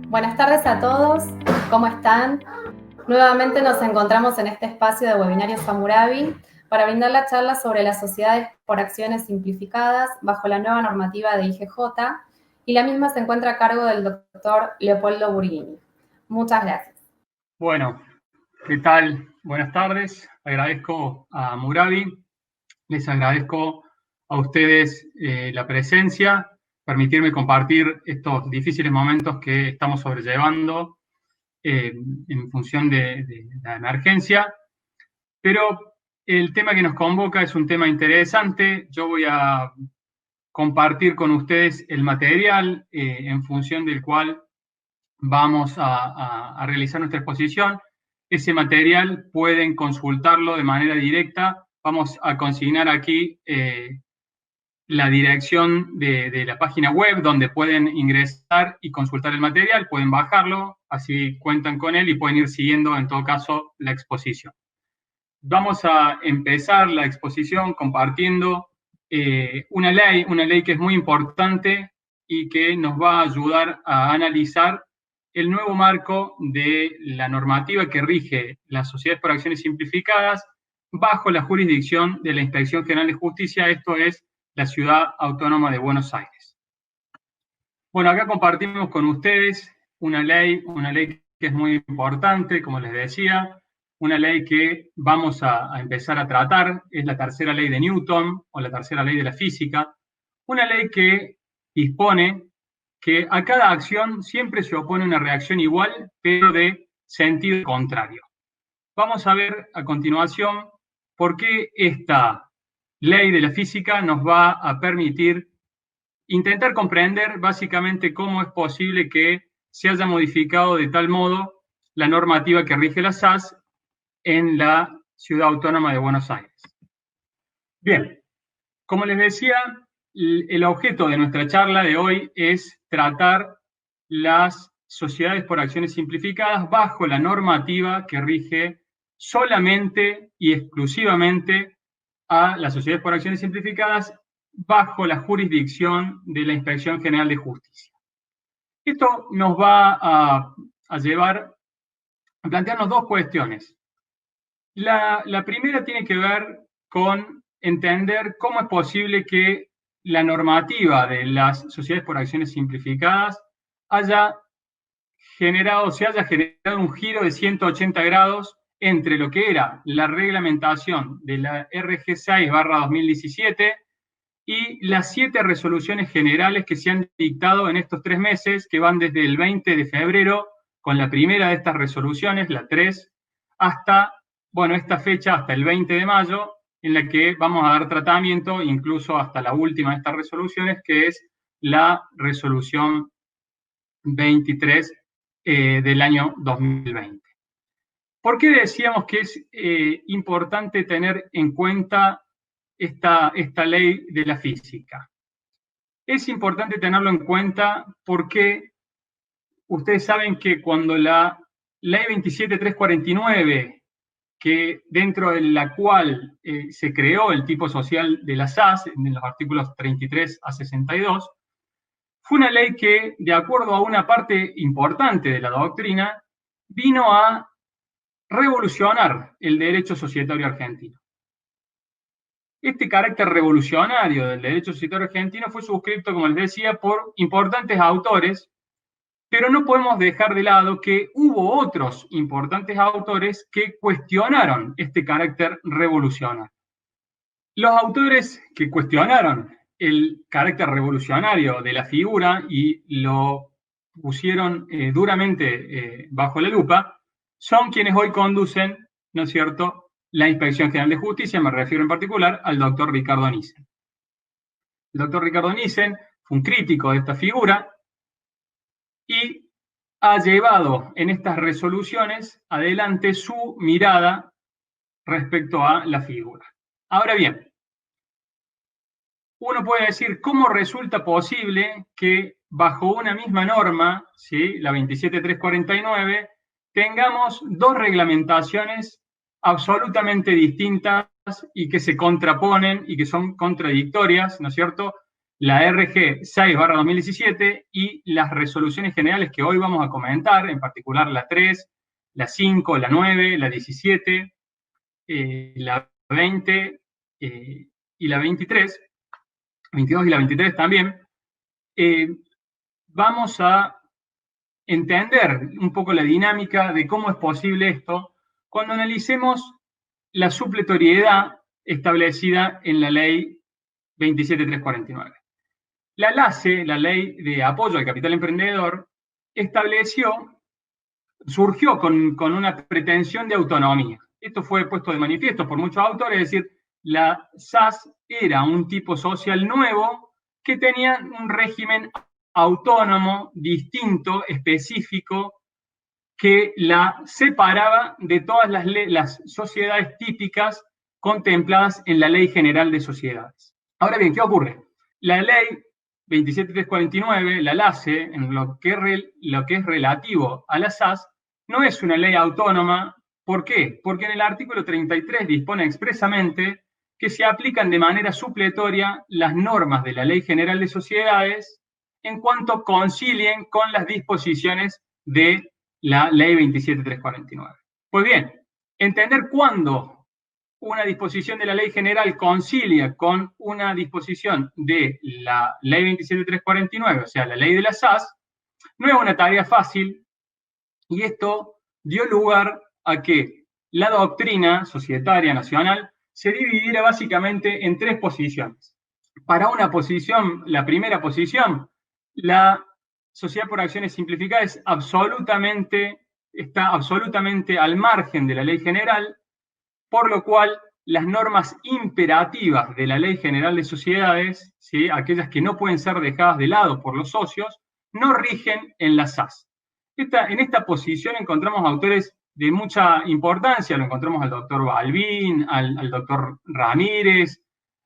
Buenas tardes a todos, ¿cómo están? Nuevamente nos encontramos en este espacio de webinarios Hammurabi para brindar la charla sobre las sociedades por acciones simplificadas bajo la nueva normativa de IGJ, y la misma se encuentra a cargo del doctor Leopoldo Burghini. Muchas gracias. Bueno, ¿qué tal? Buenas tardes. Agradezco a Hammurabi, les agradezco a ustedes la presencia, permitirme compartir estos difíciles momentos que estamos sobrellevando en función de la emergencia, pero el tema que nos convoca es un tema interesante. Yo voy a compartir con ustedes el material en función del cual vamos a realizar nuestra exposición. Ese material pueden consultarlo de manera directa. Vamos a consignar aquí la dirección de la página web donde pueden ingresar y consultar el material, pueden bajarlo, así cuentan con él y pueden ir siguiendo en todo caso la exposición. Vamos a empezar la exposición compartiendo una ley que es muy importante y que nos va a ayudar a analizar el nuevo marco de la normativa que rige las sociedades por acciones simplificadas bajo la jurisdicción de la Inspección General de Justicia, esto es la Ciudad Autónoma de Buenos Aires. Bueno, acá compartimos con ustedes una ley que es muy importante, como les decía, una ley que vamos a empezar a tratar, es la tercera ley de Newton, o la tercera ley de la física, una ley que dispone que a cada acción siempre se opone una reacción igual, pero de sentido contrario. Vamos a ver a continuación por qué esta ley de la física nos va a permitir intentar comprender básicamente cómo es posible que se haya modificado de tal modo la normativa que rige la SAS en la Ciudad Autónoma de Buenos Aires. Bien, como les decía, el objeto de nuestra charla de hoy es tratar las sociedades por acciones simplificadas bajo la normativa que rige solamente y exclusivamente a las sociedades por acciones simplificadas bajo la jurisdicción de la Inspección General de Justicia. Esto nos va a llevar a plantearnos dos cuestiones. La primera tiene que ver con entender cómo es posible que la normativa de las sociedades por acciones simplificadas se haya generado un giro de 180 grados entre lo que era la reglamentación de la RG 6/2017 y las 7 resoluciones generales que se han dictado en estos 3 meses, que van desde el 20 de febrero, con la primera de estas resoluciones, la 3, hasta, bueno, esta fecha, hasta el 20 de mayo, en la que vamos a dar tratamiento, incluso hasta la última de estas resoluciones, que es la resolución 23 del año 2020. ¿Por qué decíamos que es importante tener en cuenta esta ley de la física? Es importante tenerlo en cuenta porque ustedes saben que cuando la ley 27349, que dentro de la cual se creó el tipo social de la SAS, en los artículos 33 a 62, fue una ley que, de acuerdo a una parte importante de la doctrina, vino a revolucionar el derecho societario argentino. Este carácter revolucionario del derecho societario argentino fue suscrito, como les decía, por importantes autores, pero no podemos dejar de lado que hubo otros importantes autores que cuestionaron este carácter revolucionario. Los autores que cuestionaron el carácter revolucionario de la figura y lo pusieron duramente bajo la lupa son quienes hoy conducen, ¿no es cierto?, la Inspección General de Justicia. Me refiero en particular al doctor Ricardo Nissen. El doctor Ricardo Nissen fue un crítico de esta figura y ha llevado en estas resoluciones adelante su mirada respecto a la figura. Ahora bien, uno puede decir, ¿cómo resulta posible que bajo una misma norma, ¿sí?, la 27349, tengamos dos reglamentaciones absolutamente distintas y que se contraponen y que son contradictorias, ¿no es cierto?, la RG 6/2017 y las resoluciones generales que hoy vamos a comentar, en particular la 3, la 5, la 9, la 17, la 20 y la 23, 22 y la 23 también, vamos a entender un poco la dinámica de cómo es posible esto cuando analicemos la supletoriedad establecida en la ley 27349. La LACE, la Ley de Apoyo al Capital Emprendedor, surgió con una pretensión de autonomía. Esto fue puesto de manifiesto por muchos autores, es decir, la SAS era un tipo social nuevo que tenía un régimen autónomo, distinto, específico, que la separaba de todas las sociedades típicas contempladas en la Ley General de Sociedades. Ahora bien, ¿qué ocurre? La Ley 27349, la LACE, en lo que es relativo a la SAS, no es una ley autónoma. ¿Por qué? Porque en el artículo 33 dispone expresamente que se aplican de manera supletoria las normas de la Ley General de Sociedades en cuanto concilien con las disposiciones de la Ley 27349. Pues bien, entender cuándo una disposición de la Ley General concilia con una disposición de la Ley 27349, o sea, la ley de la SAS, no es una tarea fácil, y esto dio lugar a que la doctrina societaria nacional se dividiera básicamente en tres posiciones. Para una posición, la primera posición, la sociedad por acciones simplificadas está absolutamente al margen de la ley general, por lo cual las normas imperativas de la Ley General de Sociedades, ¿sí?, aquellas que no pueden ser dejadas de lado por los socios, no rigen en la SAS. En esta posición encontramos autores de mucha importancia, lo encontramos al doctor Balbín, al doctor Ramírez,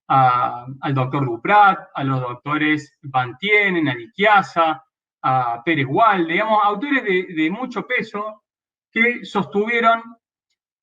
al doctor Duprat, a los doctores Bantienen, a Diquiasa, a Pérez Walde, digamos, autores de mucho peso que sostuvieron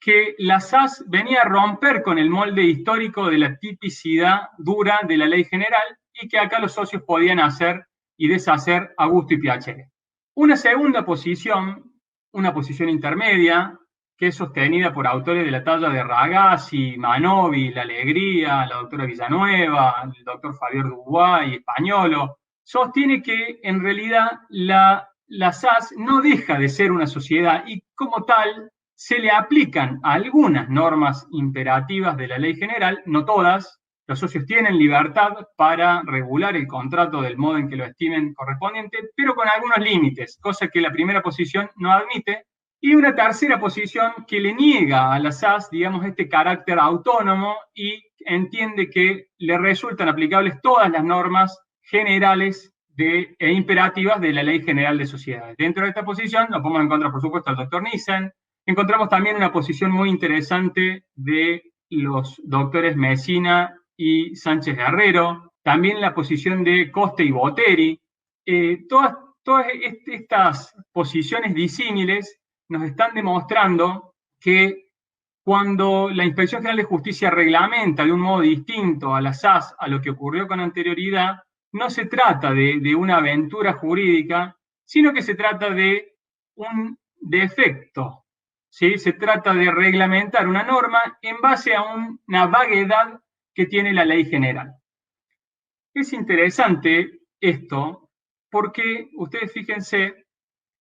que la SAS venía a romper con el molde histórico de la tipicidad dura de la ley general y que acá los socios podían hacer y deshacer a gusto y piacere. Una segunda posición, una posición intermedia, que es sostenida por autores de la talla de Ragazzi, Manovi, La Alegría, la doctora Villanueva, el doctor Javier Dubois y Españolo, sostiene que en realidad la SAS no deja de ser una sociedad y como tal se le aplican algunas normas imperativas de la ley general, no todas. Los socios tienen libertad para regular el contrato del modo en que lo estimen correspondiente, pero con algunos límites, cosa que la primera posición no admite. Y una tercera posición que le niega a la SAS, digamos, este carácter autónomo y entiende que le resultan aplicables todas las normas generales e imperativas de la Ley General de Sociedades. Dentro de esta posición nos podemos encontrar, por supuesto, al doctor Nissen. Encontramos también una posición muy interesante de los doctores Messina y Sánchez Guerrero, también la posición de Coste y Boteri. Todas estas posiciones disímiles nos están demostrando que cuando la Inspección General de Justicia reglamenta de un modo distinto a la SAS a lo que ocurrió con anterioridad, no se trata de una aventura jurídica, sino que se trata de un defecto. ¿Sí? Se trata de reglamentar una norma en base a una vaguedad que tiene la ley general. Es interesante esto porque ustedes fíjense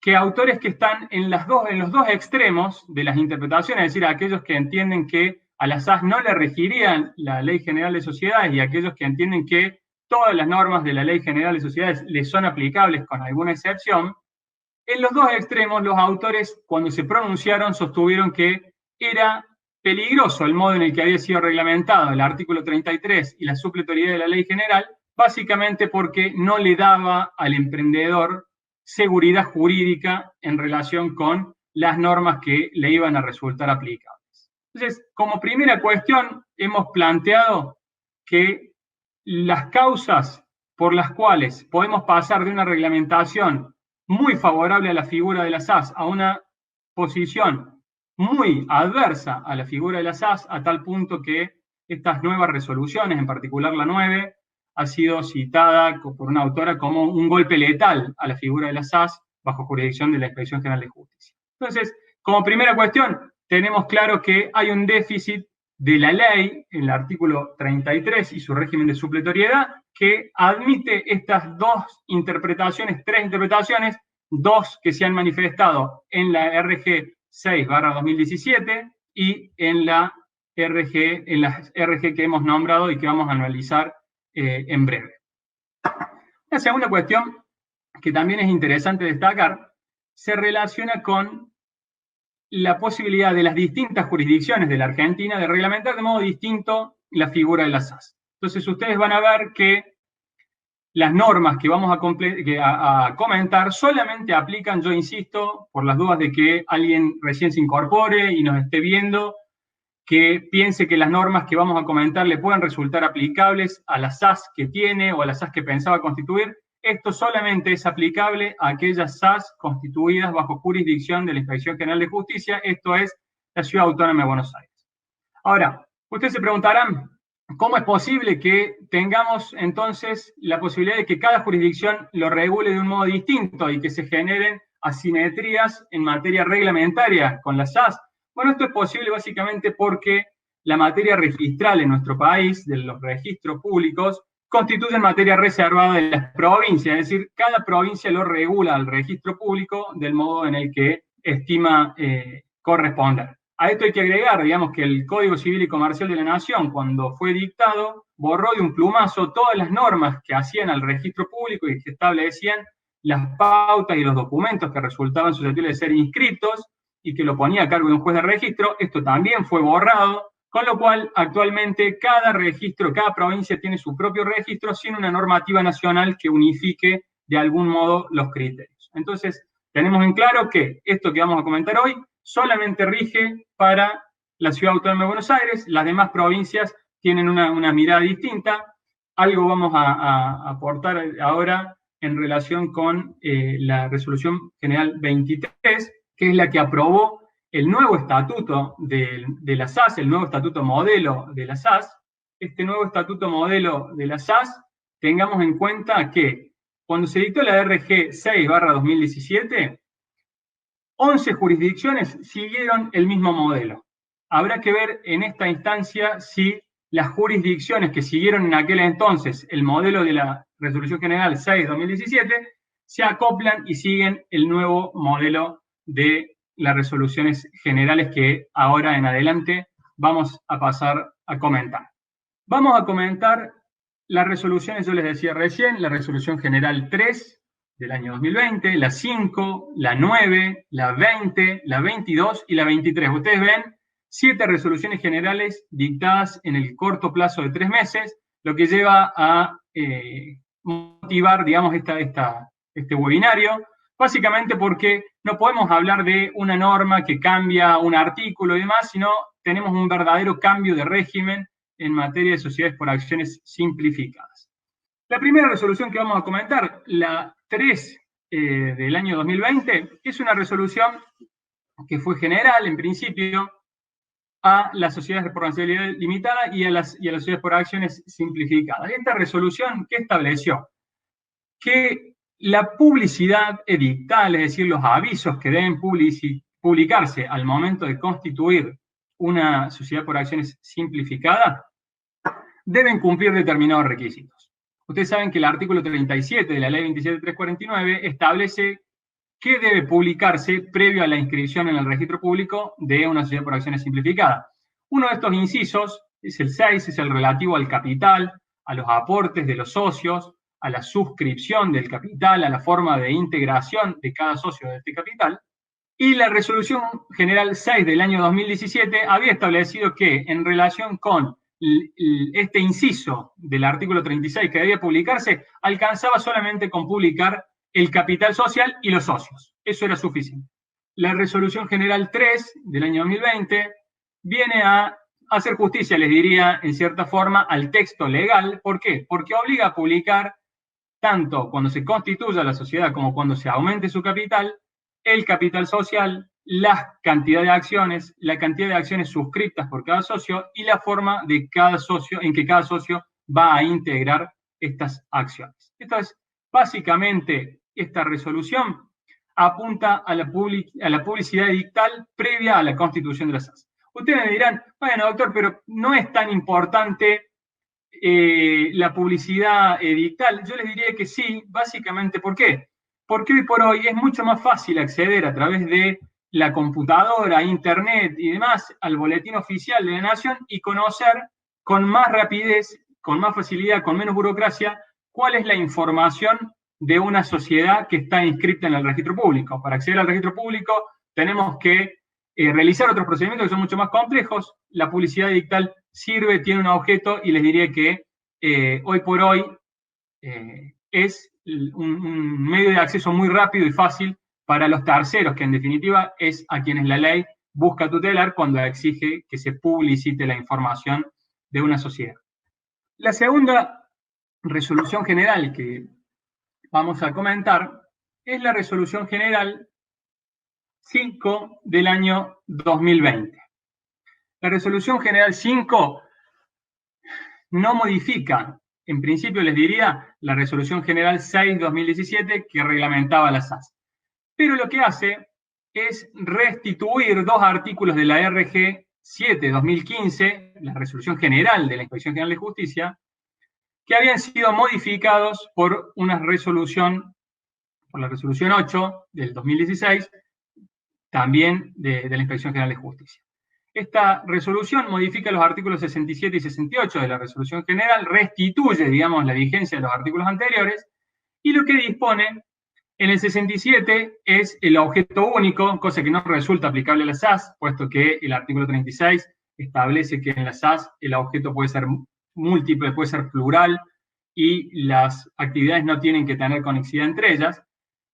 que autores que están en los dos extremos de las interpretaciones, es decir, aquellos que entienden que a la SAS no le regirían la Ley General de Sociedades y aquellos que entienden que todas las normas de la Ley General de Sociedades les son aplicables con alguna excepción, en los dos extremos los autores, cuando se pronunciaron, sostuvieron que era peligroso el modo en el que había sido reglamentado el artículo 33 y la supletoriedad de la Ley General, básicamente porque no le daba al emprendedor seguridad jurídica en relación con las normas que le iban a resultar aplicables. Entonces, como primera cuestión, hemos planteado que las causas por las cuales podemos pasar de una reglamentación muy favorable a la figura de la SAS a una posición muy adversa a la figura de la SAS, a tal punto que estas nuevas resoluciones, en particular la 9, ha sido citada por una autora como un golpe letal a la figura de las SAS bajo jurisdicción de la Inspección General de Justicia. Entonces, como primera cuestión, tenemos claro que hay un déficit de la ley en el artículo 33 y su régimen de supletoriedad que admite estas tres interpretaciones, dos que se han manifestado en la RG 6/2017 y en las RG que hemos nombrado y que vamos a analizar en breve. La segunda cuestión, que también es interesante destacar, se relaciona con la posibilidad de las distintas jurisdicciones de la Argentina de reglamentar de modo distinto la figura de las SAS. Entonces ustedes van a ver que las normas que vamos a comentar solamente aplican, yo insisto, por las dudas de que alguien recién se incorpore y nos esté viendo, que piense que las normas que vamos a comentar le pueden resultar aplicables a las SAS que tiene o a las SAS que pensaba constituir. Esto solamente es aplicable a aquellas SAS constituidas bajo jurisdicción de la Inspección General de Justicia, esto es la Ciudad Autónoma de Buenos Aires. Ahora, ustedes se preguntarán, ¿cómo es posible que tengamos entonces la posibilidad de que cada jurisdicción lo regule de un modo distinto y que se generen asimetrías en materia reglamentaria con las SAS? Bueno, esto es posible básicamente porque la materia registral en nuestro país, de los registros públicos, constituyen materia reservada de las provincias, es decir, cada provincia lo regula al registro público del modo en el que estima corresponder. A esto hay que agregar, digamos, que el Código Civil y Comercial de la Nación, cuando fue dictado, borró de un plumazo todas las normas que hacían al registro público y que establecían las pautas y los documentos que resultaban susceptibles de ser inscritos y que lo ponía a cargo de un juez de registro. Esto también fue borrado, con lo cual actualmente cada registro, cada provincia tiene su propio registro sin una normativa nacional que unifique de algún modo los criterios. Entonces, tenemos en claro que esto que vamos a comentar hoy solamente rige para la Ciudad Autónoma de Buenos Aires, las demás provincias tienen una mirada distinta. Algo vamos a aportar ahora en relación con la Resolución General 23, que es la que aprobó el nuevo estatuto de la SAS, el nuevo estatuto modelo de la SAS. Este nuevo estatuto modelo de la SAS, tengamos en cuenta que cuando se dictó la RG 6/2017, 11 jurisdicciones siguieron el mismo modelo. Habrá que ver en esta instancia si las jurisdicciones que siguieron en aquel entonces el modelo de la Resolución General 6/2017 se acoplan y siguen el nuevo modelo de las resoluciones generales que ahora en adelante vamos a pasar a comentar. Vamos a comentar las resoluciones, yo les decía recién, la Resolución General 3 del año 2020, la 5, la 9, la 20, la 22 y la 23. Ustedes ven 7 resoluciones generales dictadas en el corto plazo de 3 meses, lo que lleva a motivar, digamos, este webinario, básicamente porque no podemos hablar de una norma que cambia un artículo y demás, sino tenemos un verdadero cambio de régimen en materia de sociedades por acciones simplificadas. La primera resolución que vamos a comentar, la 3 del año 2020, es una resolución que fue general en principio a las sociedades por responsabilidad limitada y a las sociedades por acciones simplificadas. Esta resolución, ¿qué estableció? Que la publicidad edictal, es decir, los avisos que deben publicarse al momento de constituir una sociedad por acciones simplificada, deben cumplir determinados requisitos. Ustedes saben que el artículo 37 de la Ley 27.349 establece qué debe publicarse previo a la inscripción en el registro público de una sociedad por acciones simplificada. Uno de estos incisos es el 6, es el relativo al capital, a los aportes de los socios, a la suscripción del capital, a la forma de integración de cada socio de este capital. Y la Resolución General 6 del año 2017 había establecido que en relación con este inciso del artículo 36 que debía publicarse, alcanzaba solamente con publicar el capital social y los socios. Eso era suficiente. La Resolución General 3 del año 2020 viene a hacer justicia, les diría, en cierta forma, al texto legal. ¿Por qué? Porque obliga a publicar, tanto cuando se constituya la sociedad como cuando se aumente su capital, el capital social, la cantidad de acciones suscritas por cada socio y la forma de cada socio, en que cada socio va a integrar estas acciones. Esto es básicamente, esta resolución apunta a la publicidad edictal previa a la constitución de las SAS. Ustedes me dirán, bueno, doctor, pero no es tan importante la publicidad edictal. Yo les diría que sí, básicamente, ¿por qué? Porque hoy por hoy es mucho más fácil acceder a través de la computadora, internet y demás al boletín oficial de la Nación y conocer con más rapidez, con más facilidad, con menos burocracia, cuál es la información de una sociedad que está inscrita en el registro público. Para acceder al registro público tenemos que realizar otros procedimientos que son mucho más complejos. La publicidad edictal sirve, tiene un objeto y les diría que hoy por hoy es un medio de acceso muy rápido y fácil para los terceros, que en definitiva es a quienes la ley busca tutelar cuando exige que se publicite la información de una sociedad. La segunda resolución general que vamos a comentar es la resolución general 5 del año 2020. La resolución general 5 no modifica, en principio les diría, la resolución general 6/2017 que reglamentaba las SAS. Pero lo que hace es restituir dos artículos de la RG 7/2015, la resolución general de la Inspección General de Justicia, que habían sido modificados por una resolución, por la resolución 8 del 2016, también de la Inspección General de Justicia. Esta resolución modifica los artículos 67 y 68 de la resolución general, restituye, digamos, la vigencia de los artículos anteriores, y lo que dispone en el 67 es el objeto único, cosa que no resulta aplicable a la SAS, puesto que el artículo 36 establece que en la SAS el objeto puede ser múltiple, puede ser plural, y las actividades no tienen que tener conexidad entre ellas,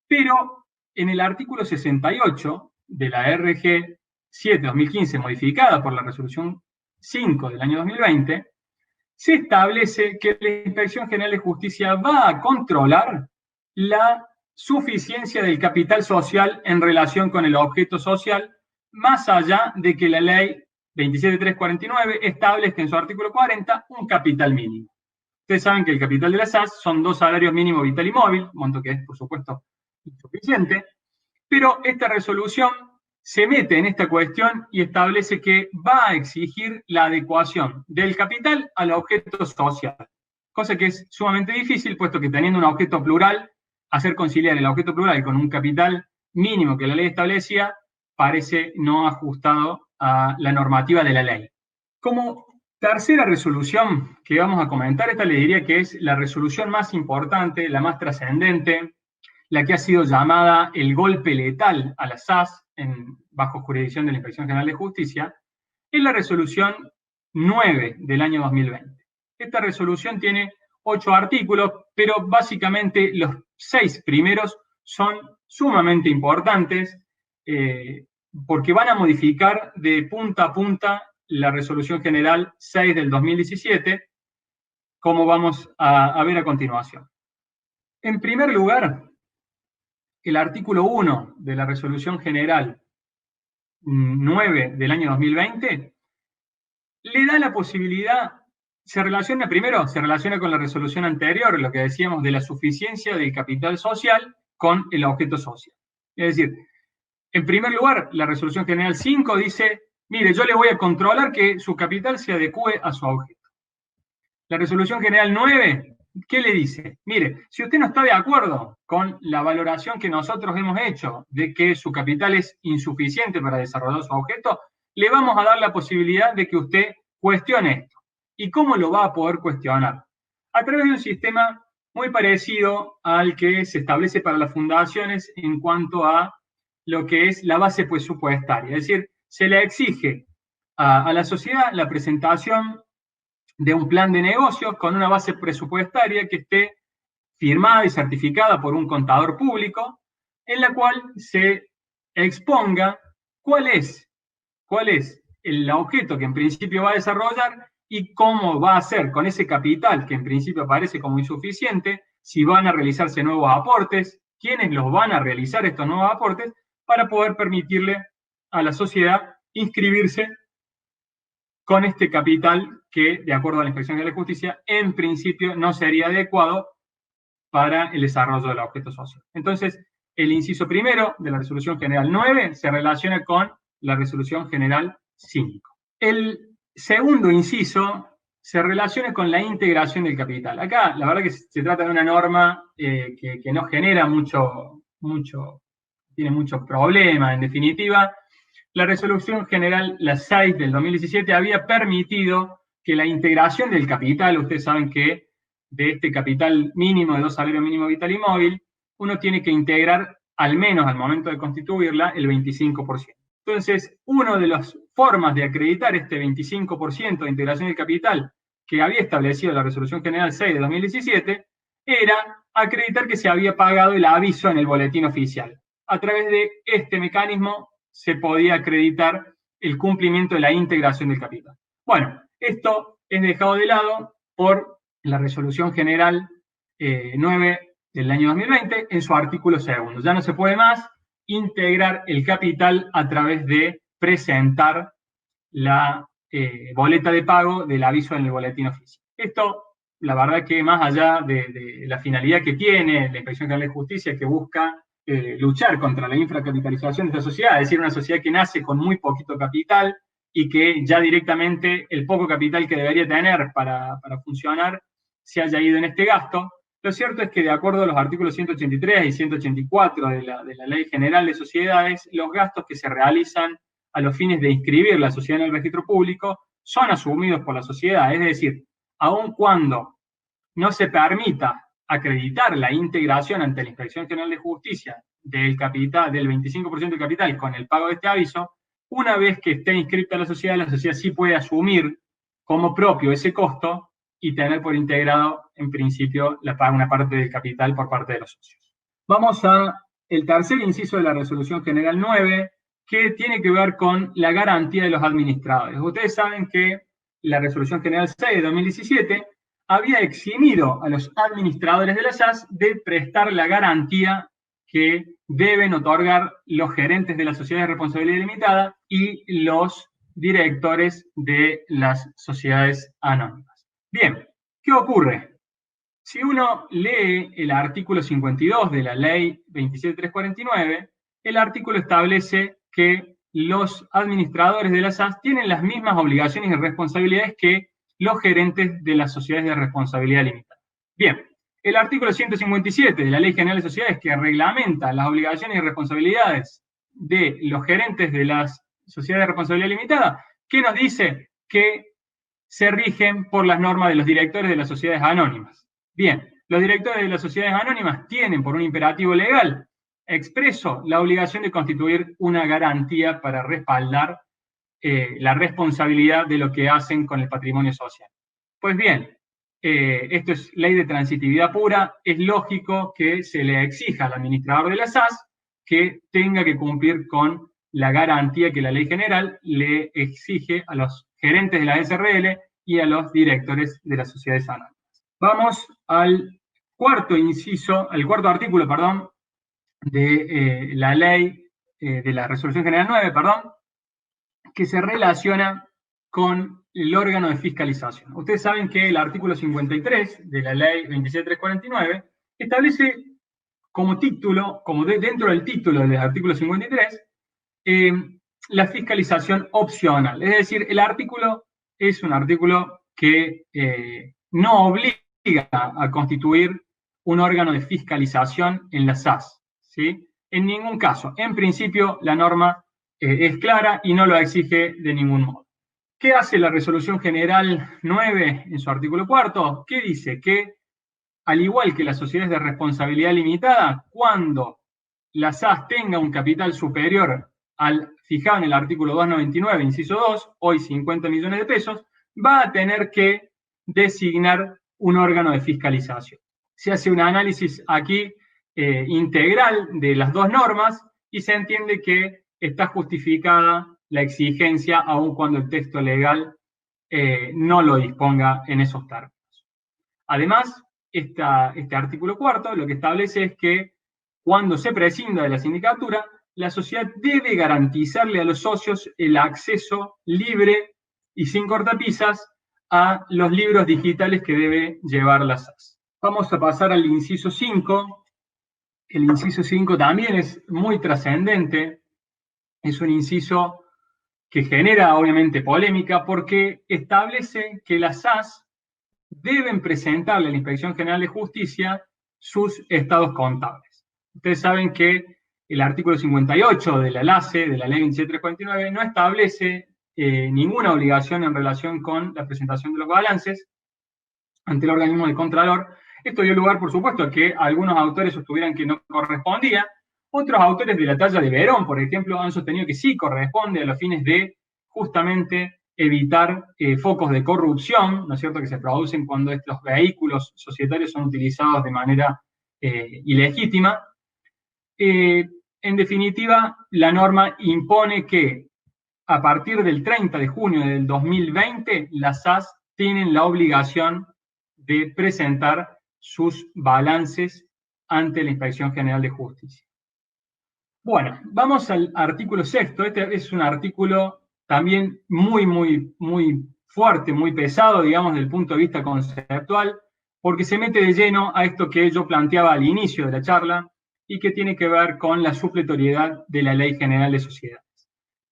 pero en el artículo 68 de la RG 7/2015, modificada por la resolución 5 del año 2020, se establece que la Inspección General de Justicia va a controlar la suficiencia del capital social en relación con el objeto social, más allá de que la ley 27349 establezca en su artículo 40 un capital mínimo. Ustedes saben que el capital de la SAS son 2 salarios mínimo vital y móvil, monto que es, por supuesto, insuficiente, pero esta resolución se mete en esta cuestión y establece que va a exigir la adecuación del capital al objeto social, cosa que es sumamente difícil, puesto que teniendo un objeto plural, hacer conciliar el objeto plural con un capital mínimo que la ley establecía parece no ajustado a la normativa de la ley. Como tercera resolución que vamos a comentar, esta le diría que es la resolución más importante, la más trascendente, la que ha sido llamada el golpe letal a la SAS bajo jurisdicción de la Inspección General de Justicia, es la resolución 9 del año 2020. Esta resolución tiene 8 artículos, pero básicamente los 6 primeros son sumamente importantes porque van a modificar de punta a punta la resolución general 6 del 2017, como vamos a ver a continuación. En primer lugar, el artículo 1 de la resolución general 9 del año 2020 le da la posibilidad, se relaciona con la resolución anterior, lo que decíamos de la suficiencia del capital social con el objeto social. Es decir, en primer lugar, la resolución general 5 dice, mire, yo le voy a controlar que su capital se adecue a su objeto. La resolución general 9, ¿qué le dice? Mire, si usted no está de acuerdo con la valoración que nosotros hemos hecho de que su capital es insuficiente para desarrollar su objeto, le vamos a dar la posibilidad de que usted cuestione esto. ¿Y cómo lo va a poder cuestionar? A través de un sistema muy parecido al que se establece para las fundaciones en cuanto a lo que es la base presupuestaria. Es decir, se le exige a la sociedad la presentación de un plan de negocios con una base presupuestaria que esté firmada y certificada por un contador público, en la cual se exponga cuál es el objeto que en principio va a desarrollar y cómo va a hacer con ese capital que en principio aparece como insuficiente, si van a realizarse nuevos aportes, quiénes los van a realizar estos nuevos aportes, para poder permitirle a la sociedad inscribirse con este capital que, de acuerdo a la Inspección General de Justicia, en principio no sería adecuado para el desarrollo del objeto social. Entonces, el inciso primero de la Resolución General 9 se relaciona con la Resolución General 5. El segundo inciso se relaciona con la integración del capital. Acá, la verdad que se trata de una norma que no genera tiene muchos problemas. En definitiva, la Resolución General, la 6 del 2017, había permitido que la integración del capital, ustedes saben que de este capital mínimo de 2 salarios mínimos vital y móvil, uno tiene que integrar, al menos al momento de constituirla, el 25%. Entonces, una de las formas de acreditar este 25% de integración del capital que había establecido la Resolución General 6 de 2017 era acreditar que se había pagado el aviso en el boletín oficial. A través de este mecanismo se podía acreditar el cumplimiento de la integración del capital. Bueno, esto es dejado de lado por la Resolución General 9 del año 2020 en su artículo 2. Ya no se puede más integrar el capital a través de presentar la boleta de pago del aviso en el boletín oficial. Esto, la verdad que más allá de la finalidad que tiene la Inspección General de Justicia, que busca luchar contra la infracapitalización de esta sociedad, es decir, una sociedad que nace con muy poquito capital y que ya directamente el poco capital que debería tener para funcionar se haya ido en este gasto. Lo cierto es que, de acuerdo a los artículos 183 y 184 de la Ley General de Sociedades, los gastos que se realizan a los fines de inscribir la sociedad en el registro público son asumidos por la sociedad. Es decir, aun cuando no se permita acreditar la integración ante la Inspección General de Justicia del capital, del 25% del capital con el pago de este aviso, una vez que esté inscrita la sociedad sí puede asumir como propio ese costo y tener por integrado, en principio, una parte del capital por parte de los socios. Vamos al tercer inciso de la Resolución General 9, que tiene que ver con la garantía de los administradores. Ustedes saben que la Resolución General 6 de 2017 había eximido a los administradores de la SAS de prestar la garantía que deben otorgar los gerentes de las sociedades de responsabilidad limitada y los directores de las sociedades anónimas. Bien, ¿qué ocurre? Si uno lee el artículo 52 de la Ley 27349, el artículo establece que los administradores de la SAS tienen las mismas obligaciones y responsabilidades que los gerentes de las sociedades de responsabilidad limitada. Bien, el artículo 157 de la Ley General de Sociedades, que reglamenta las obligaciones y responsabilidades de los gerentes de las sociedades de responsabilidad limitada, ¿qué nos dice? Que se rigen por las normas de los directores de las sociedades anónimas. Bien, los directores de las sociedades anónimas tienen, por un imperativo legal expreso, la obligación de constituir una garantía para respaldar la responsabilidad de lo que hacen con el patrimonio social. Pues bien, esto es ley de transitividad pura, es lógico que se le exija al administrador de la SAS que tenga que cumplir con la garantía que la ley general le exige a los gerentes de la SRL y a los directores de las sociedades anónimas. Vamos al cuarto artículo, de la ley, de la Resolución General 9, que se relaciona con el órgano de fiscalización. Ustedes saben que el artículo 53 de la ley 27349 establece como título, dentro del título del artículo 53, la fiscalización opcional. Es decir, el artículo es un artículo que no obliga a constituir un órgano de fiscalización en la SAS, ¿sí? En ningún caso. En principio, la norma es clara y no lo exige de ningún modo. ¿Qué hace la Resolución General 9 en su artículo 4? ¿Qué dice? Que, al igual que las sociedades de responsabilidad limitada, cuando la SAS tenga un capital superior al fijado en el artículo 299, inciso 2, hoy 50 millones de pesos, va a tener que designar un órgano de fiscalización. Se hace un análisis aquí integral de las dos normas y se entiende que está justificada la exigencia aun cuando el texto legal no lo disponga en esos términos. Además, este artículo 4 lo que establece es que cuando se prescinda de la sindicatura, la sociedad debe garantizarle a los socios el acceso libre y sin cortapisas a los libros digitales que debe llevar la SAS. Vamos a pasar al inciso 5. El inciso 5 también es muy trascendente. Es un inciso que genera obviamente polémica porque establece que las SAS deben presentarle a la Inspección General de Justicia sus estados contables. Ustedes saben que el artículo 58 de la LACE, de la Ley 27349, no establece ninguna obligación en relación con la presentación de los balances ante el organismo del Contralor. Esto dio lugar, por supuesto, a que algunos autores sostuvieran que no correspondía. Otros autores de la talla de Verón, por ejemplo, han sostenido que sí corresponde a los fines de justamente evitar focos de corrupción, ¿no es cierto?, que se producen cuando estos vehículos societarios son utilizados de manera ilegítima. En definitiva, la norma impone que a partir del 30 de junio del 2020, las SAS tienen la obligación de presentar sus balances ante la Inspección General de Justicia. Bueno, vamos al artículo 6. Este es un artículo también muy fuerte, muy pesado, digamos, desde el punto de vista conceptual, porque se mete de lleno a esto que yo planteaba al inicio de la charla y que tiene que ver con la supletoriedad de la Ley General de Sociedades.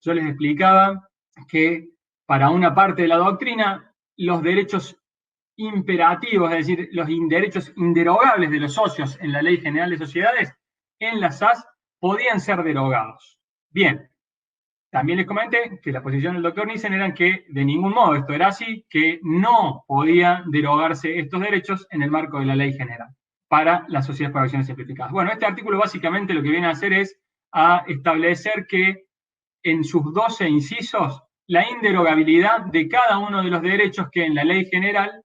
Yo les explicaba que para una parte de la doctrina, los derechos imperativos, es decir, los derechos inderogables de los socios en la Ley General de Sociedades, en la SAS, podían ser derogados. Bien, también les comenté que la posición del doctor Nissen era que de ningún modo esto era así, que no podía derogarse estos derechos en el marco de la Ley General para las sociedades por acciones simplificadas. Bueno, este artículo básicamente lo que viene a hacer es a establecer que en sus 12 incisos la inderogabilidad de cada uno de los derechos que en la Ley General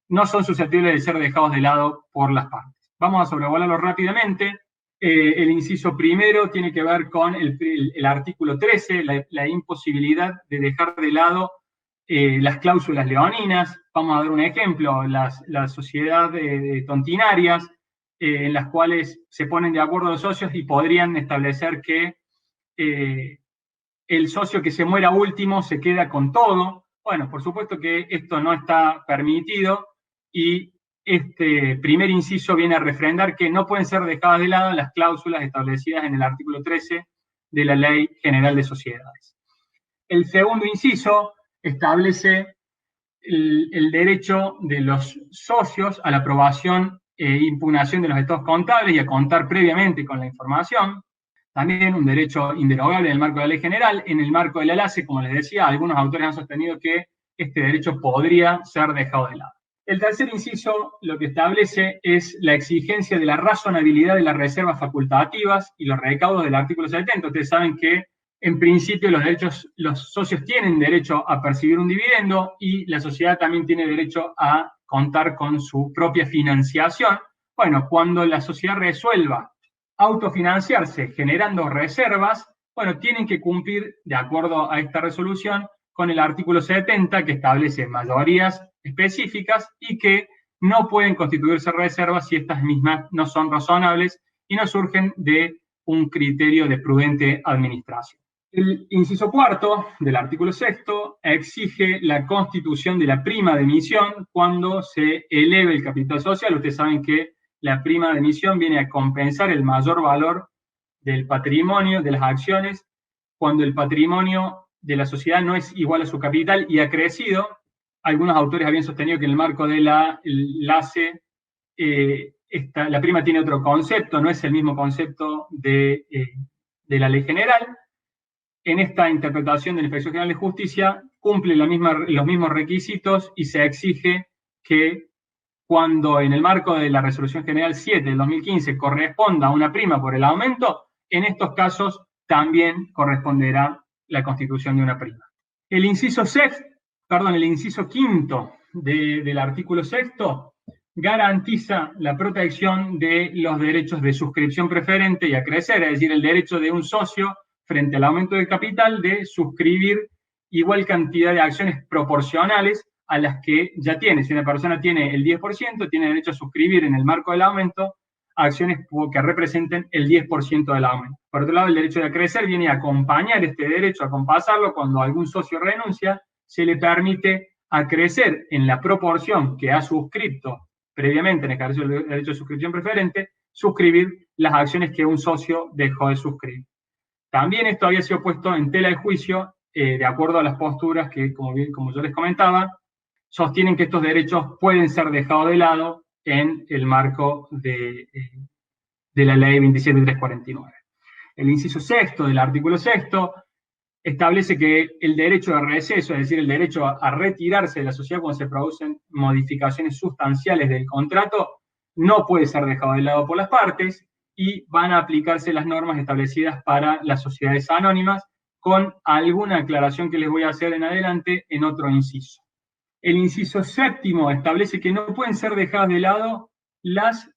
no son susceptibles de ser dejados de lado por las partes. Vamos a sobrevolarlo rápidamente. El inciso primero tiene que ver con el artículo 13, la imposibilidad de dejar de lado las cláusulas leoninas. Vamos a dar un ejemplo, las sociedades tontinarias, en las cuales se ponen de acuerdo los socios y podrían establecer que el socio que se muera último se queda con todo. Bueno, por supuesto que esto no está permitido y este primer inciso viene a refrendar que no pueden ser dejadas de lado las cláusulas establecidas en el artículo 13 de la Ley General de Sociedades. El segundo inciso establece el derecho de los socios a la aprobación e impugnación de los estados contables y a contar previamente con la información. También un derecho inderogable en el marco de la Ley General. En el marco de la LACE, como les decía, algunos autores han sostenido que este derecho podría ser dejado de lado. El tercer inciso lo que establece es la exigencia de la razonabilidad de las reservas facultativas y los recaudos del artículo 70. Ustedes saben que, en principio, los socios tienen derecho a percibir un dividendo y la sociedad también tiene derecho a contar con su propia financiación. Bueno, cuando la sociedad resuelva autofinanciarse generando reservas, bueno, tienen que cumplir, de acuerdo a esta resolución, con el artículo 70, que establece mayorías específicas y que no pueden constituirse reservas si estas mismas no son razonables y no surgen de un criterio de prudente administración. El inciso cuarto del artículo 6 exige la constitución de la prima de emisión cuando se eleve el capital social. Ustedes saben que la prima de emisión viene a compensar el mayor valor del patrimonio, de las acciones, cuando el patrimonio de la sociedad no es igual a su capital y ha crecido. Algunos autores habían sostenido que en el marco de la LACE la prima tiene otro concepto, no es el mismo concepto de la Ley General. En esta interpretación de la Inspección General de Justicia cumple los mismos requisitos y se exige que cuando en el marco de la Resolución General 7 del 2015 corresponda una prima por el aumento, en estos casos también corresponderá la constitución de una prima. El inciso quinto del artículo 6 garantiza la protección de los derechos de suscripción preferente y acrecer, es decir, el derecho de un socio frente al aumento del capital de suscribir igual cantidad de acciones proporcionales a las que ya tiene. Si una persona tiene el 10%, tiene derecho a suscribir en el marco del aumento acciones que representen el 10% del aumento. Por otro lado, el derecho de acrecer viene a acompañar este derecho, a compasarlo. Cuando algún socio renuncia, se le permite acrecer en la proporción que ha suscrito previamente en el ejercicio del derecho de suscripción preferente, suscribir las acciones que un socio dejó de suscribir. También esto había sido puesto en tela de juicio de acuerdo a las posturas que, como yo les comentaba, sostienen que estos derechos pueden ser dejados de lado en el marco de la ley 27.349. El inciso sexto del artículo sexto establece que el derecho de receso, es decir, el derecho a retirarse de la sociedad cuando se producen modificaciones sustanciales del contrato, no puede ser dejado de lado por las partes y van a aplicarse las normas establecidas para las sociedades anónimas, con alguna aclaración que les voy a hacer en adelante en otro inciso. El inciso séptimo establece que no pueden ser dejadas de lado las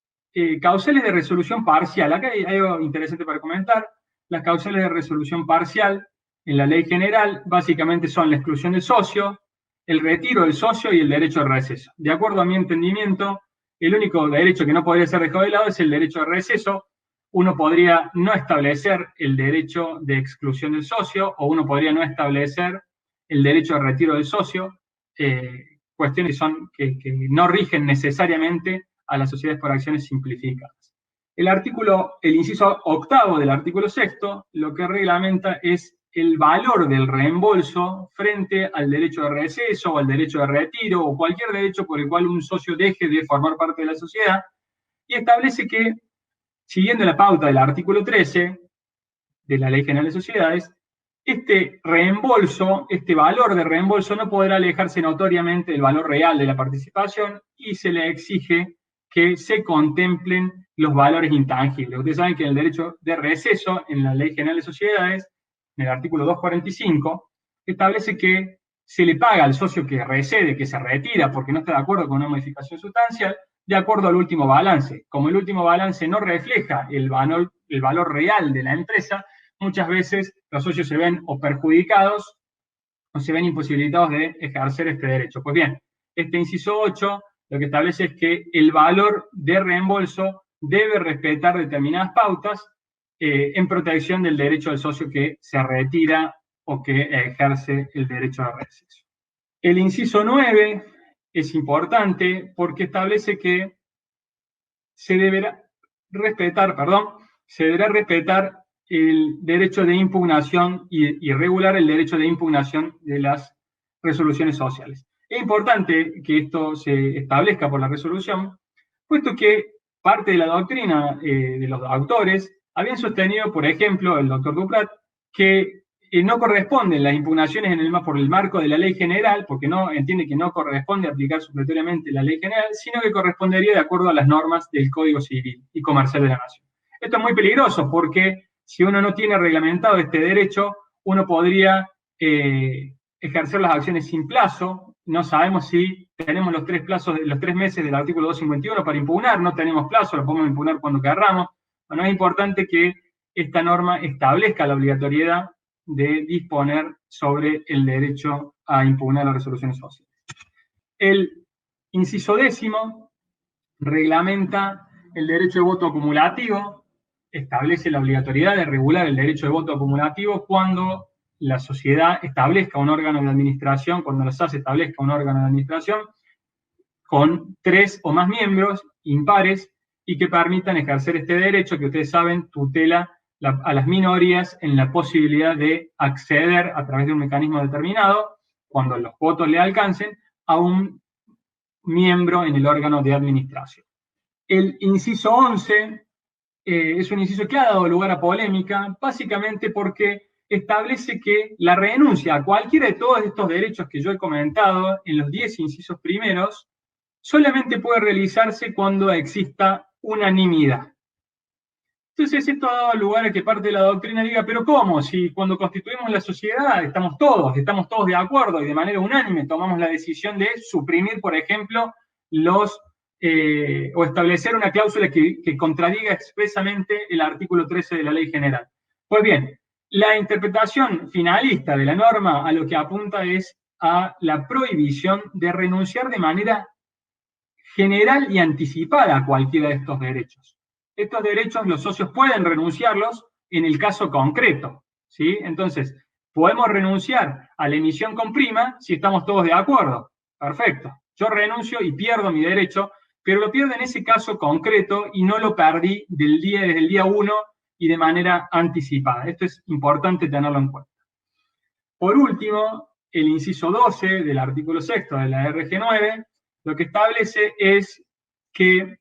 causales de resolución parcial. Acá hay algo interesante para comentar. Las causales de resolución parcial en la ley general básicamente son la exclusión del socio, el retiro del socio y el derecho de receso. De acuerdo a mi entendimiento, el único derecho que no podría ser dejado de lado es el derecho de receso. Uno podría no establecer el derecho de exclusión del socio, o uno podría no establecer el derecho de retiro del socio, cuestiones que no rigen necesariamente a las sociedades por acciones simplificadas. El inciso octavo del artículo sexto lo que reglamenta es el valor del reembolso frente al derecho de receso o al derecho de retiro o cualquier derecho por el cual un socio deje de formar parte de la sociedad, y establece que, siguiendo la pauta del artículo 13 de la Ley General de Sociedades, este reembolso, este valor de reembolso no podrá alejarse notoriamente del valor real de la participación y se le exige que se contemplen los valores intangibles. Ustedes saben que en el derecho de receso, en la Ley General de Sociedades, en el artículo 245, establece que se le paga al socio que recede, que se retira porque no está de acuerdo con una modificación sustancial, de acuerdo al último balance. Como el último balance no refleja el valor real de la empresa, muchas veces los socios se ven o perjudicados o se ven imposibilitados de ejercer este derecho. Pues bien, este inciso 8 lo que establece es que el valor de reembolso debe respetar determinadas pautas en protección del derecho del socio que se retira o que ejerce el derecho de receso. El inciso 9 es importante porque establece que se deberá respetar el derecho de impugnación y regular el derecho de impugnación de las resoluciones sociales. Es importante que esto se establezca por la resolución, puesto que parte de la doctrina de los autores habían sostenido, por ejemplo, el doctor Duprat, que no corresponden las impugnaciones por el marco de la ley general, porque no entiende que no corresponde aplicar supletoriamente la ley general, sino que correspondería de acuerdo a las normas del Código Civil y Comercial de la Nación. Esto es muy peligroso porque si uno no tiene reglamentado este derecho, uno podría ejercer las acciones sin plazo. No sabemos si tenemos los 3 meses del artículo 251 para impugnar, no tenemos plazo, lo podemos impugnar cuando querramos. Bueno, es importante que esta norma establezca la obligatoriedad de disponer sobre el derecho a impugnar las resoluciones sociales. El inciso 10 reglamenta el derecho de voto acumulativo, establece la obligatoriedad de regular el derecho de voto acumulativo cuando la sociedad establezca un órgano de administración, cuando la SAS establezca un órgano de administración con 3 o más miembros impares y que permitan ejercer este derecho que ustedes saben tutela a las minorías en la posibilidad de acceder a través de un mecanismo determinado, cuando los votos le alcancen, a un miembro en el órgano de administración. El inciso 11 es un inciso que ha dado lugar a polémica, básicamente porque establece que la renuncia a cualquiera de todos estos derechos que yo he comentado en los 10 incisos primeros solamente puede realizarse cuando exista unanimidad. Entonces esto ha dado lugar a que parte de la doctrina diga, pero ¿cómo? Si cuando constituimos la sociedad estamos todos de acuerdo y de manera unánime tomamos la decisión de suprimir, por ejemplo, o establecer una cláusula que contradiga expresamente el artículo 13 de la Ley General. Pues bien, la interpretación finalista de la norma a lo que apunta es a la prohibición de renunciar de manera general y anticipada a cualquiera de estos derechos. estos derechos los socios pueden renunciarlos en el caso concreto, ¿sí? Entonces, podemos renunciar a la emisión con prima si estamos todos de acuerdo. Perfecto. Yo renuncio y pierdo mi derecho, pero lo pierdo en ese caso concreto y no lo perdí desde el día 1 y de manera anticipada. Esto es importante tenerlo en cuenta. Por último, el inciso 12 del artículo 6 de la RG9 lo que establece es que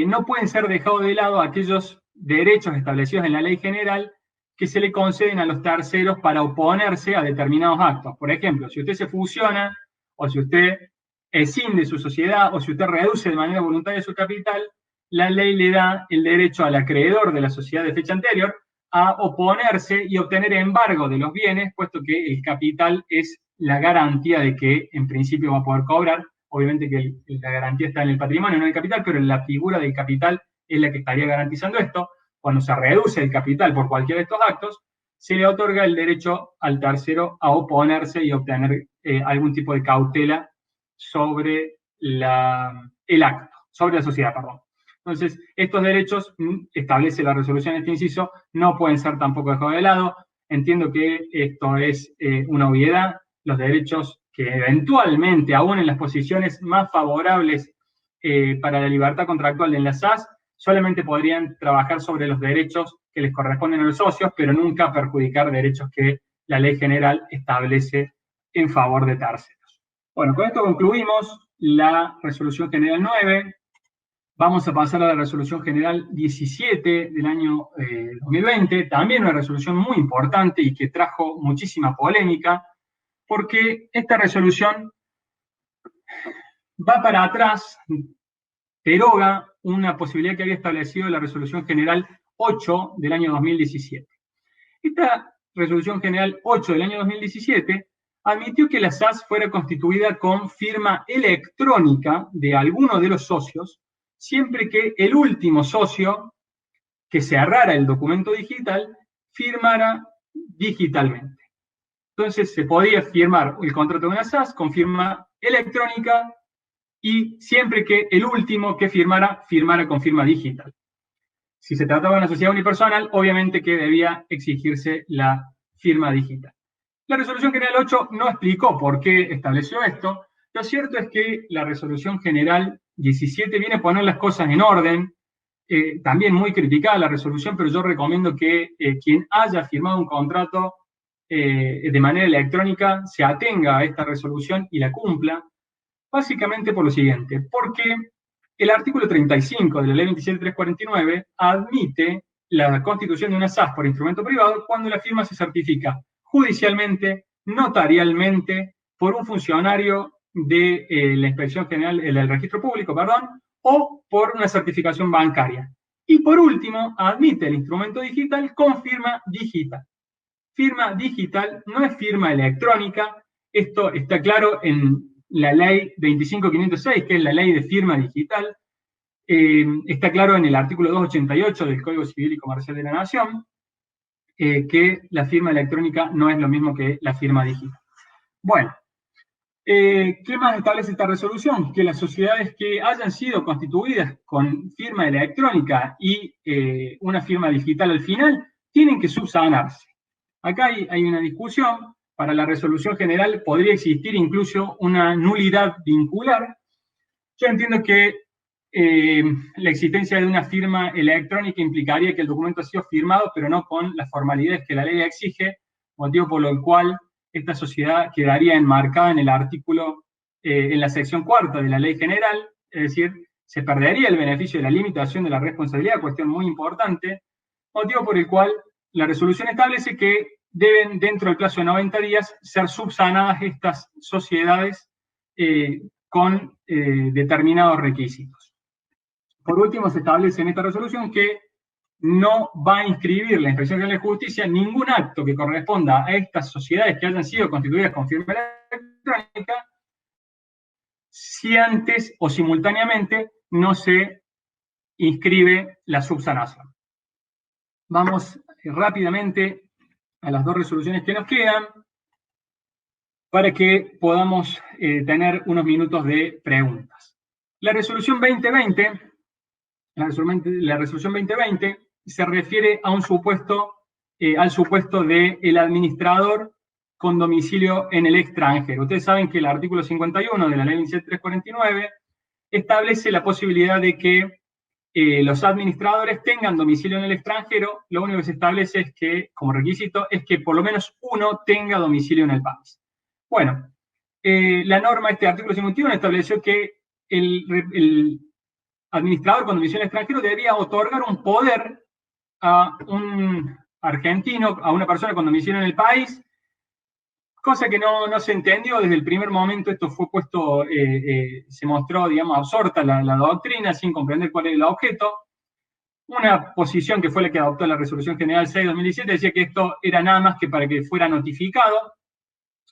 no pueden ser dejados de lado aquellos derechos establecidos en la ley general que se le conceden a los terceros para oponerse a determinados actos. Por ejemplo, si usted se fusiona, o si usted escinde su sociedad, o si usted reduce de manera voluntaria su capital, la ley le da el derecho al acreedor de la sociedad de fecha anterior a oponerse y obtener embargo de los bienes, puesto que el capital es la garantía de que en principio va a poder cobrar. Obviamente que la garantía está en el patrimonio, no en el capital, pero la figura del capital es la que estaría garantizando esto. Cuando se reduce el capital por cualquiera de estos actos, se le otorga el derecho al tercero a oponerse y obtener algún tipo de cautela sobre el acto, sobre la sociedad, perdón. Entonces, estos derechos, establece la resolución en este inciso, no pueden ser tampoco dejados de lado. Entiendo que esto es una obviedad. Los derechos que eventualmente, aún en las posiciones más favorables para la libertad contractual en la SAS, solamente podrían trabajar sobre los derechos que les corresponden a los socios, pero nunca perjudicar derechos que la ley general establece en favor de terceros. Bueno, con esto concluimos la resolución general 9. Vamos a pasar a la resolución general 17 del año 2020, también una resolución muy importante y que trajo muchísima polémica, porque esta resolución va para atrás, deroga una posibilidad que había establecido la resolución general 8 del año 2017. Esta resolución general 8 del año 2017 admitió que la SAS fuera constituida con firma electrónica de alguno de los socios, siempre que el último socio que cerrara el documento digital firmara digitalmente. Entonces se podía firmar el contrato de una SAS con firma electrónica y siempre que el último que firmara con firma digital. Si se trataba de una sociedad unipersonal, obviamente que debía exigirse la firma digital. La resolución general 8 no explicó por qué estableció esto. Lo cierto es que la resolución general 17 viene a poner las cosas en orden. También muy criticada la resolución, pero yo recomiendo que quien haya firmado un contrato de manera electrónica se atenga a esta resolución y la cumpla. Básicamente por lo siguiente, porque el artículo 35 de la ley 27.349 admite la constitución de una SAS por instrumento privado cuando la firma se certifica judicialmente, notarialmente, por un funcionario de la Inspección General del Registro Público, o por una certificación bancaria. Y por último, admite el instrumento digital con firma digital. Firma digital no es firma electrónica. Esto está claro en la ley 25.506, que es la ley de firma digital. Está claro en el artículo 288 del Código Civil y Comercial de la Nación, que la firma electrónica no es lo mismo que la firma digital. Bueno, ¿qué más establece esta resolución? Que las sociedades que hayan sido constituidas con firma electrónica y una firma digital al final, tienen que subsanarse. Acá hay una discusión. Para la resolución general podría existir incluso una nulidad vincular. Yo entiendo que la existencia de una firma electrónica implicaría que el documento ha sido firmado, pero no con las formalidades que la ley exige, motivo por el cual esta sociedad quedaría enmarcada en el artículo, en la sección 4 de la ley general, es decir, se perdería el beneficio de la limitación de la responsabilidad, cuestión muy importante, motivo por el cual la resolución establece que deben, dentro del plazo de 90 días, ser subsanadas estas sociedades con determinados requisitos. Por último, se establece en esta resolución que no va a inscribir la Inspección General de Justicia ningún acto que corresponda a estas sociedades que hayan sido constituidas con firma electrónica si antes o simultáneamente no se inscribe la subsanación. Vamos rápidamente a las dos resoluciones que nos quedan para que podamos tener unos minutos de preguntas. La resolución 2020, la resolución 2020 se refiere a un supuesto, al supuesto del administrador con domicilio en el extranjero. Ustedes saben que el artículo 51 de la ley 27349 establece la posibilidad de que los administradores tengan domicilio en el extranjero. Lo único que se establece es que, como requisito, es que por lo menos uno tenga domicilio en el país. Bueno, la norma, este artículo 51, estableció que el administrador con domicilio en el extranjero debía otorgar un poder a un argentino, a una persona con domicilio en el país, cosa que no se entendió desde el primer momento. Esto fue puesto, se mostró, digamos, absorta la doctrina, sin comprender cuál era el objeto. Una posición que fue la que adoptó la Resolución General 6/2017 decía que esto era nada más que para que fuera notificado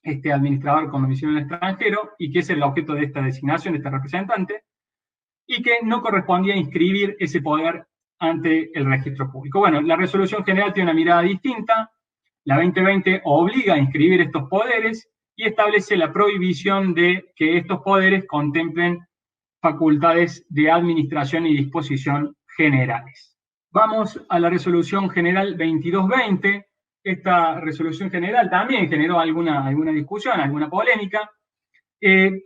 este administrador con domicilio en el extranjero, y que ese es el objeto de esta designación, de este representante, y que no correspondía inscribir ese poder ante el registro público. Bueno, la Resolución General tiene una mirada distinta. La 2020 obliga a inscribir estos poderes y establece la prohibición de que estos poderes contemplen facultades de administración y disposición generales. Vamos a la Resolución General 2220. Esta Resolución General también generó alguna discusión, alguna polémica.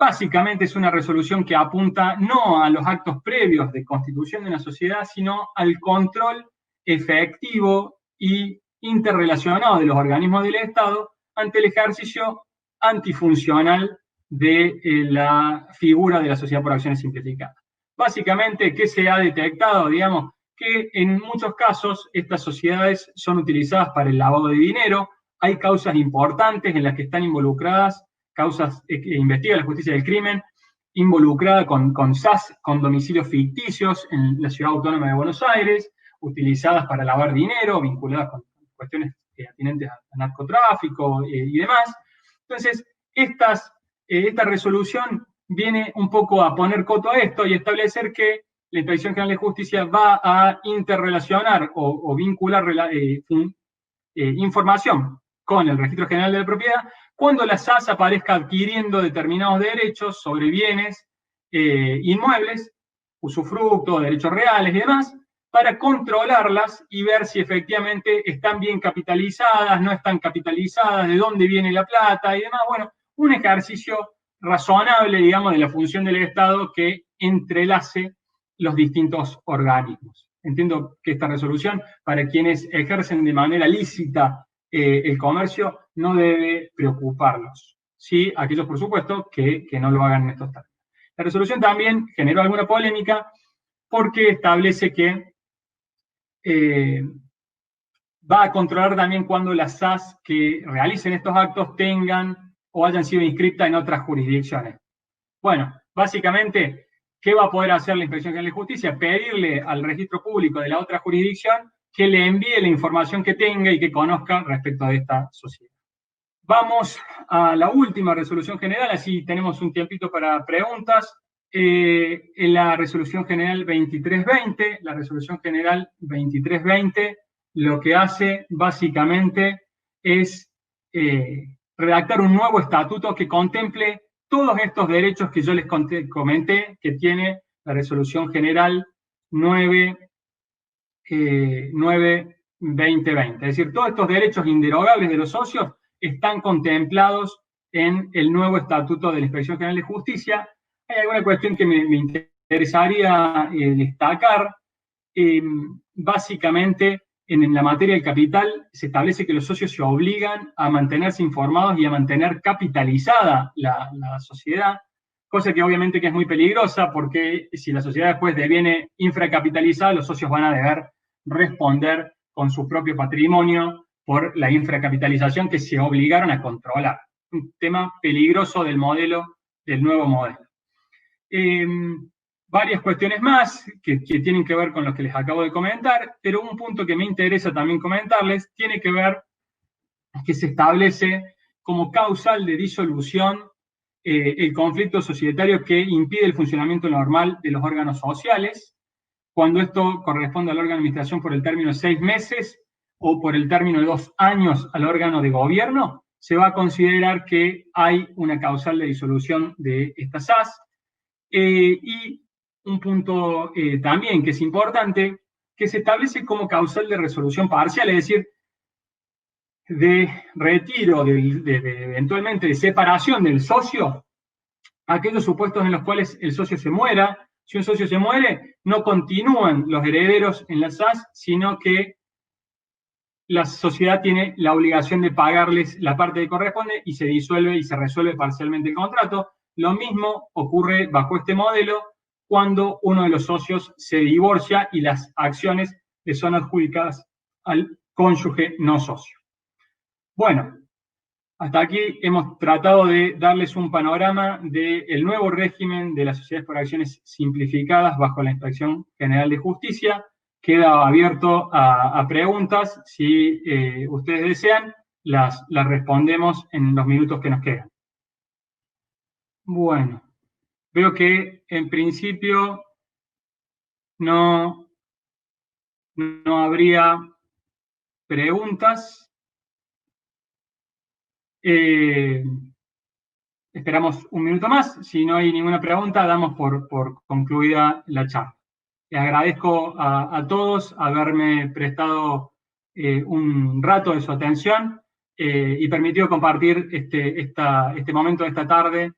Básicamente es una resolución que apunta no a los actos previos de constitución de una sociedad, sino al control efectivo y interrelacionado de los organismos del Estado ante el ejercicio antifuncional de la figura de la sociedad por acciones simplificadas. Básicamente, ¿qué se ha detectado? Digamos que en muchos casos estas sociedades son utilizadas para el lavado de dinero. Hay causas importantes en las que están involucradas, causas que investiga la justicia del crimen, involucrada con SAS, con domicilios ficticios en la Ciudad Autónoma de Buenos Aires, utilizadas para lavar dinero, vinculadas con cuestiones atinentes a narcotráfico y demás. Entonces, esta resolución viene un poco a poner coto a esto y establecer que la Inspección General de Justicia va a interrelacionar o vincular información con el Registro General de la Propiedad cuando la SAS aparezca adquiriendo determinados derechos sobre bienes inmuebles, usufructo, derechos reales y demás, para controlarlas y ver si efectivamente están bien capitalizadas, no están capitalizadas, de dónde viene la plata y demás. Bueno, un ejercicio razonable, digamos, de la función del Estado que entrelace los distintos organismos. Entiendo que esta resolución, para quienes ejercen de manera lícita el comercio, no debe preocuparlos. Sí, aquellos, por supuesto, que no lo hagan en estos términos. La resolución también generó alguna polémica porque establece que va a controlar también cuando las SAS que realicen estos actos tengan o hayan sido inscritas en otras jurisdicciones. Bueno, básicamente, ¿qué va a poder hacer la Inspección General de Justicia? Pedirle al registro público de la otra jurisdicción que le envíe la información que tenga y que conozca respecto de esta sociedad. Vamos a la última resolución general, así tenemos un tiempito para preguntas. En la resolución general 2320, la resolución general 2320 lo que hace básicamente es redactar un nuevo estatuto que contemple todos estos derechos que yo les comenté que tiene la resolución general 9/2020. Es decir, todos estos derechos inderogables de los socios están contemplados en el nuevo estatuto de la Inspección General de Justicia. Hay alguna cuestión que me interesaría destacar. Básicamente, en la materia del capital, se establece que los socios se obligan a mantenerse informados y a mantener capitalizada la sociedad, cosa que obviamente que es muy peligrosa, porque si la sociedad después deviene infracapitalizada, los socios van a deber responder con su propio patrimonio por la infracapitalización que se obligaron a controlar. Un tema peligroso del nuevo modelo. Varias cuestiones más que tienen que ver con lo que les acabo de comentar, pero un punto que me interesa también comentarles tiene que ver que se establece como causal de disolución el conflicto societario que impide el funcionamiento normal de los órganos sociales, cuando esto corresponde al órgano de administración por el término de 6 meses o por el término de 2 años al órgano de gobierno, se va a considerar que hay una causal de disolución de esta SAS. Y un punto también que es importante, que se establece como causal de resolución parcial, es decir, de retiro, eventualmente de separación del socio, aquellos supuestos en los cuales el socio se muera. Si un socio se muere, no continúan los herederos en la SAS, sino que la sociedad tiene la obligación de pagarles la parte que corresponde y se disuelve y se resuelve parcialmente el contrato. Lo mismo ocurre bajo este modelo cuando uno de los socios se divorcia y las acciones le son adjudicadas al cónyuge no socio. Bueno, hasta aquí hemos tratado de darles un panorama del nuevo régimen de las sociedades por acciones simplificadas bajo la Inspección General de Justicia. Queda abierto a preguntas. Si ustedes desean, las respondemos en los minutos que nos quedan. Bueno, veo que en principio no habría preguntas. Esperamos un minuto más. Si no hay ninguna pregunta, damos por concluida la charla. Les agradezco a todos haberme prestado un rato de su atención y permitido compartir este momento de esta tarde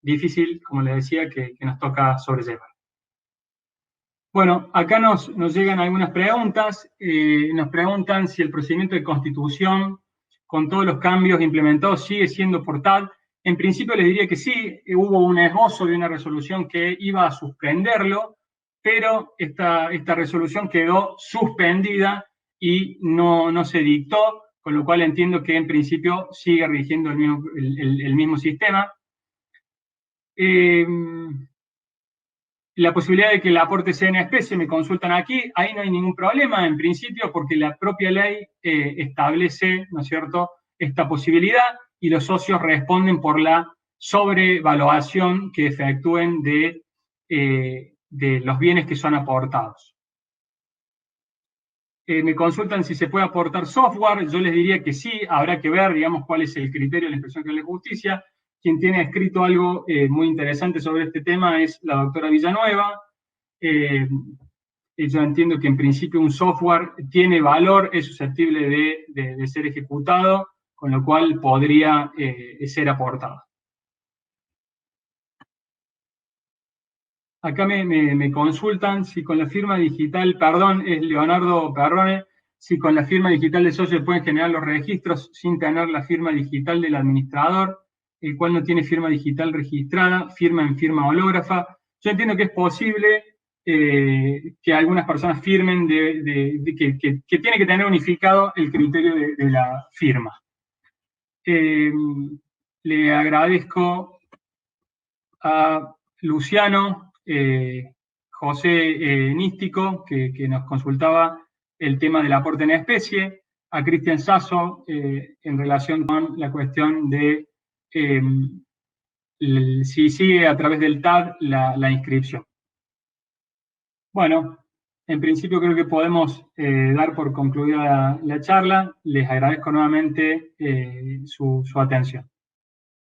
difícil, como les decía, que nos toca sobrellevar. Bueno, acá nos llegan algunas preguntas. Nos preguntan si el procedimiento de constitución, con todos los cambios implementados, sigue siendo portal. En principio les diría que sí, hubo un esbozo de una resolución que iba a suspenderlo, pero esta resolución quedó suspendida y no se dictó, con lo cual entiendo que en principio sigue rigiendo el mismo sistema. La posibilidad de que el aporte sea en especie, me consultan aquí, ahí no hay ningún problema en principio porque la propia ley establece, ¿no es cierto?, esta posibilidad y los socios responden por la sobrevaluación que efectúen de los bienes que son aportados. Me consultan si se puede aportar software, yo les diría que sí, habrá que ver, digamos, cuál es el criterio de la Inspección General de Justicia. Quien tiene escrito algo muy interesante sobre este tema es la doctora Villanueva. Yo entiendo que en principio un software tiene valor, es susceptible de ser ejecutado, con lo cual podría ser aportado. Acá me consultan si con la firma digital, perdón, es Leonardo Perrone, si con la firma digital de socio pueden generar los registros sin tener la firma digital del administrador, el cual no tiene firma digital registrada, firma en firma hológrafa. Yo entiendo que es posible que algunas personas firmen que tiene que tener unificado el criterio de la firma. Le agradezco a Luciano José Nístico, que nos consultaba el tema del aporte en especie, a Cristian Sasso en relación con la cuestión de si sigue a través del TAD la inscripción. Bueno, en principio creo que podemos dar por concluida la charla. Les agradezco nuevamente su atención.